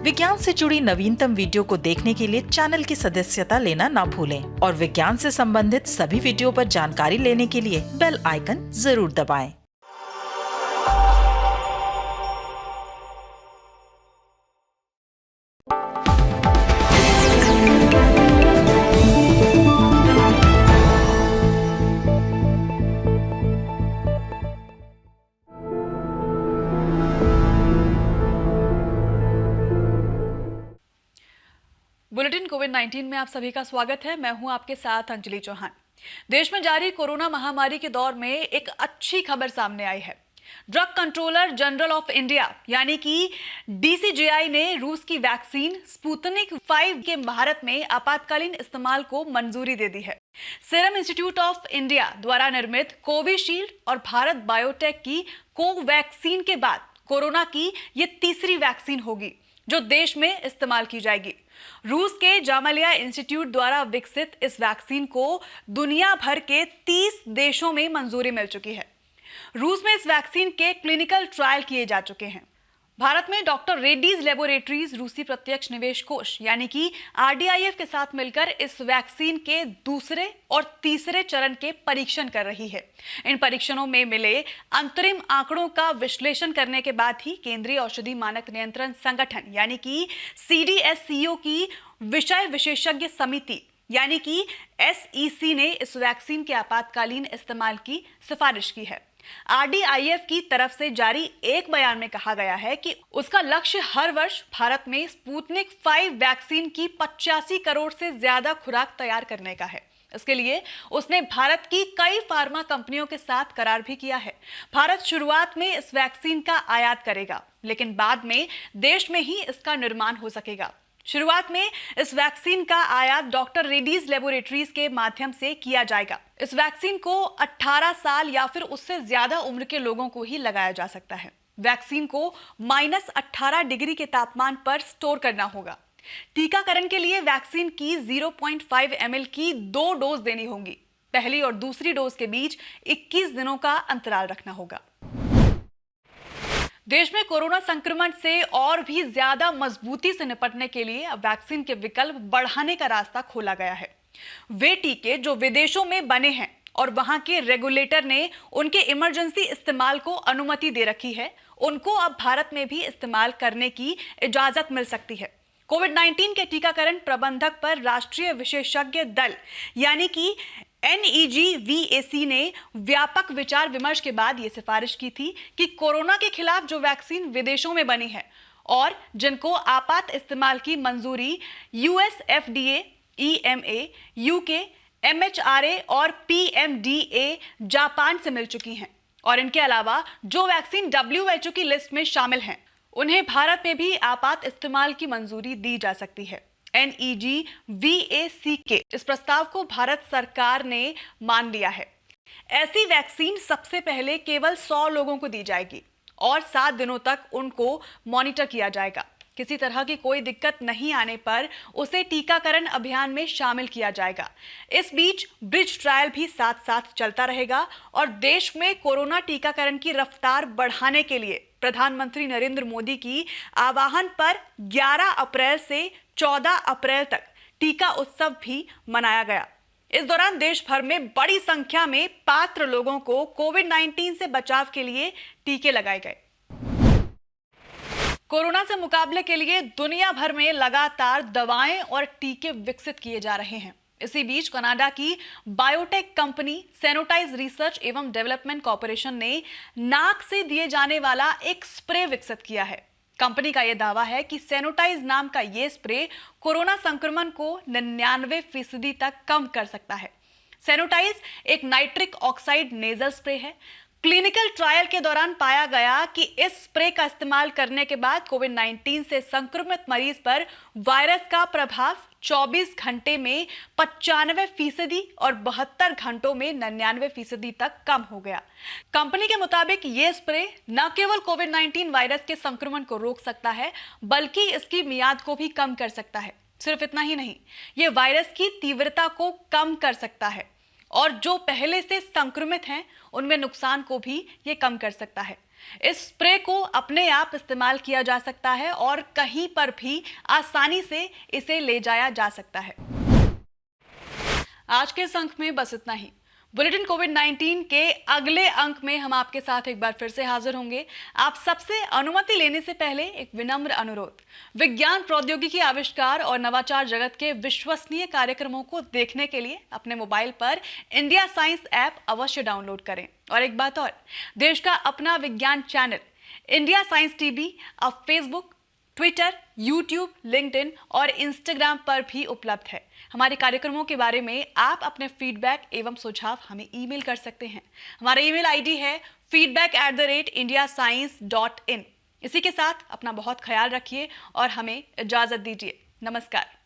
विज्ञान से जुड़ी नवीनतम वीडियो को देखने के लिए चैनल की सदस्यता लेना ना भूलें और विज्ञान से संबंधित सभी वीडियो पर जानकारी लेने के लिए बेल आइकन जरूर दबाएं। बुलेटिन कोविड-19 में आप सभी का स्वागत है। मैं हूं आपके साथ अंजलि चौहान। देश में जारी कोरोना महामारी के दौर में एक अच्छी खबर सामने आई है। Drug controller general of India यानी कि DCGI ने रूस की वैक्सीन स्पुतनिक 5 के भारत में आपातकालीन इस्तेमाल को मंजूरी दे दी है। सीरम इंस्टीट्यूट ऑफ इंडिया द्वारा निर्मित कोविशील्ड और भारत बायोटेक की कोवैक्सीन के बाद कोरोना की ये तीसरी वैक्सीन होगी जो देश में इस्तेमाल की जाएगी। रूस के जामालिया इंस्टीट्यूट द्वारा विकसित इस वैक्सीन को दुनिया भर के 30 देशों में मंजूरी मिल चुकी है। रूस में इस वैक्सीन के क्लिनिकल ट्रायल किए जा चुके हैं। भारत में डॉक्टर रेड्डीज लेबोरेटरीज रूसी प्रत्यक्ष निवेश कोष यानी कि RDIF के साथ मिलकर इस वैक्सीन के दूसरे और तीसरे चरण के परीक्षण कर रही है। इन परीक्षणों में मिले अंतरिम आंकड़ों का विश्लेषण करने के बाद ही केंद्रीय औषधि मानक नियंत्रण संगठन यानी कि CDSCO की विषय विशेषज्ञ समिति यानी कि SEC ने इस वैक्सीन के आपातकालीन इस्तेमाल की सिफारिश की है। RDIF की तरफ से जारी एक बयान में कहा गया है कि उसका लक्ष्य हर वर्ष भारत में स्पुतनिक 5 वैक्सीन की 85 करोड़ से ज्यादा खुराक तैयार करने का है। इसके लिए उसने भारत की कई फार्मा कंपनियों के साथ करार भी किया है। भारत शुरुआत में इस वैक्सीन का आयात करेगा, लेकिन बाद में देश में ही इसका निर्माण हो सकेगा। शुरुआत में इस वैक्सीन का आयात डॉक्टर रेड्डीज लेबोरेटरीज के माध्यम से किया जाएगा। इस वैक्सीन को 18 साल या फिर उससे ज्यादा उम्र के लोगों को ही लगाया जा सकता है। वैक्सीन को -18 डिग्री के तापमान पर स्टोर करना होगा। टीकाकरण के लिए वैक्सीन की 0.5 ml की 2 डोज देनी होंगी। पहली और दूसरी डोज के बीच 21 दिनों का अंतराल रखना होगा। देश में कोरोना संक्रमण से और भी ज्यादा मजबूती से निपटने के लिए अब वैक्सीन के विकल्प बढ़ाने का रास्ता खोला गया है। वे टीके जो विदेशों में बने हैं और वहां के रेगुलेटर ने उनके इमरजेंसी इस्तेमाल को अनुमति दे रखी है, उनको अब भारत में भी इस्तेमाल करने की इजाजत मिल सकती है। कोविड-19 के टीकाकरण प्रबंधक पर राष्ट्रीय विशेषज्ञ दल यानी कि NEGVAC ने व्यापक विचार विमर्श के बाद यह सिफारिश की थी कि कोरोना के खिलाफ जो वैक्सीन विदेशों में बनी है और जिनको आपात इस्तेमाल की मंजूरी US FDA, EMA, UK, MHRA और PMDA जापान से मिल चुकी हैं और इनके अलावा जो वैक्सीन WHO की लिस्ट में शामिल हैं, उन्हें भारत में भी आपात इस्तेमाल की मंजूरी दी जा सकती है। NEGVAC के इस प्रस्ताव को भारत सरकार ने मान लिया है। ऐसी वैक्सीन सबसे पहले केवल 100 लोगों को दी जाएगी और 7 दिनों तक उनको मॉनिटर किया जाएगा। किसी तरह की कोई दिक्कत नहीं आने पर उसे टीकाकरण अभियान में शामिल किया जाएगा। इस बीच ब्रिज ट्रायल भी साथ साथ चलता रहेगा और देश में कोरोना टीकाकरण की रफ्तार बढ़ाने के लिए प्रधानमंत्री नरेंद्र मोदी की आह्वान पर 11 अप्रैल से 14 अप्रैल तक टीका उत्सव भी मनाया गया। इस दौरान देश भर में बड़ी संख्या में पात्र लोगों को कोविड-19 से बचाव के लिए टीके लगाए गए। कोरोना से मुकाबले के लिए दुनिया भर में लगातार दवाएं और टीके विकसित किए जा रहे हैं। इसी बीच कनाडा की बायोटेक कंपनी सैनोटाइज रिसर्च एवं डेवलपमेंट कॉर्पोरेशन ने नाक से दिए जाने वाला एक स्प्रे विकसित किया है। कंपनी का यह दावा है कि सैनोटाइज नाम का यह स्प्रे कोरोना संक्रमण को 99% तक कम कर सकता है। सैनोटाइज एक नाइट्रिक ऑक्साइड नेजल स्प्रे है। क्लिनिकल ट्रायल के दौरान पाया गया कि इस स्प्रे का इस्तेमाल करने के बाद कोविड-19 से संक्रमित मरीज पर वायरस का प्रभाव 24 घंटे में 95% और 72 घंटों में 99% तक कम हो गया। कंपनी के मुताबिक यह स्प्रे न केवल कोविड-19 वायरस के संक्रमण को रोक सकता है, बल्कि इसकी मियाद को भी कम कर सकता है। सिर्फ इतना ही नहीं, यह वायरस की तीव्रता को कम कर सकता है और जो पहले से संक्रमित हैं उनमें नुकसान को भी ये कम कर सकता है। इस स्प्रे को अपने आप इस्तेमाल किया जा सकता है और कहीं पर भी आसानी से इसे ले जाया जा सकता है। आज के इस अंक में बस इतना ही। बुलेटिन कोविड-19 के अगले अंक में हम आपके साथ एक बार फिर से हाजिर होंगे। आप सबसे अनुमति लेने से पहले एक विनम्र अनुरोध, विज्ञान प्रौद्योगिकी आविष्कार और नवाचार जगत के विश्वसनीय कार्यक्रमों को देखने के लिए अपने मोबाइल पर इंडिया साइंस ऐप अवश्य डाउनलोड करें। और एक बात और, देश का अपना विज्ञान चैनल इंडिया साइंस टीवी अब फेसबुक, ट्विटर, यूट्यूब, लिंक्डइन और इंस्टाग्राम पर भी उपलब्ध है। हमारे कार्यक्रमों के बारे में आप अपने फीडबैक एवं सुझाव हमें ईमेल कर सकते हैं। हमारा ईमेल आईडी है feedback@indiascience.in। इसी के साथ अपना बहुत ख्याल रखिए और हमें इजाजत दीजिए। नमस्कार।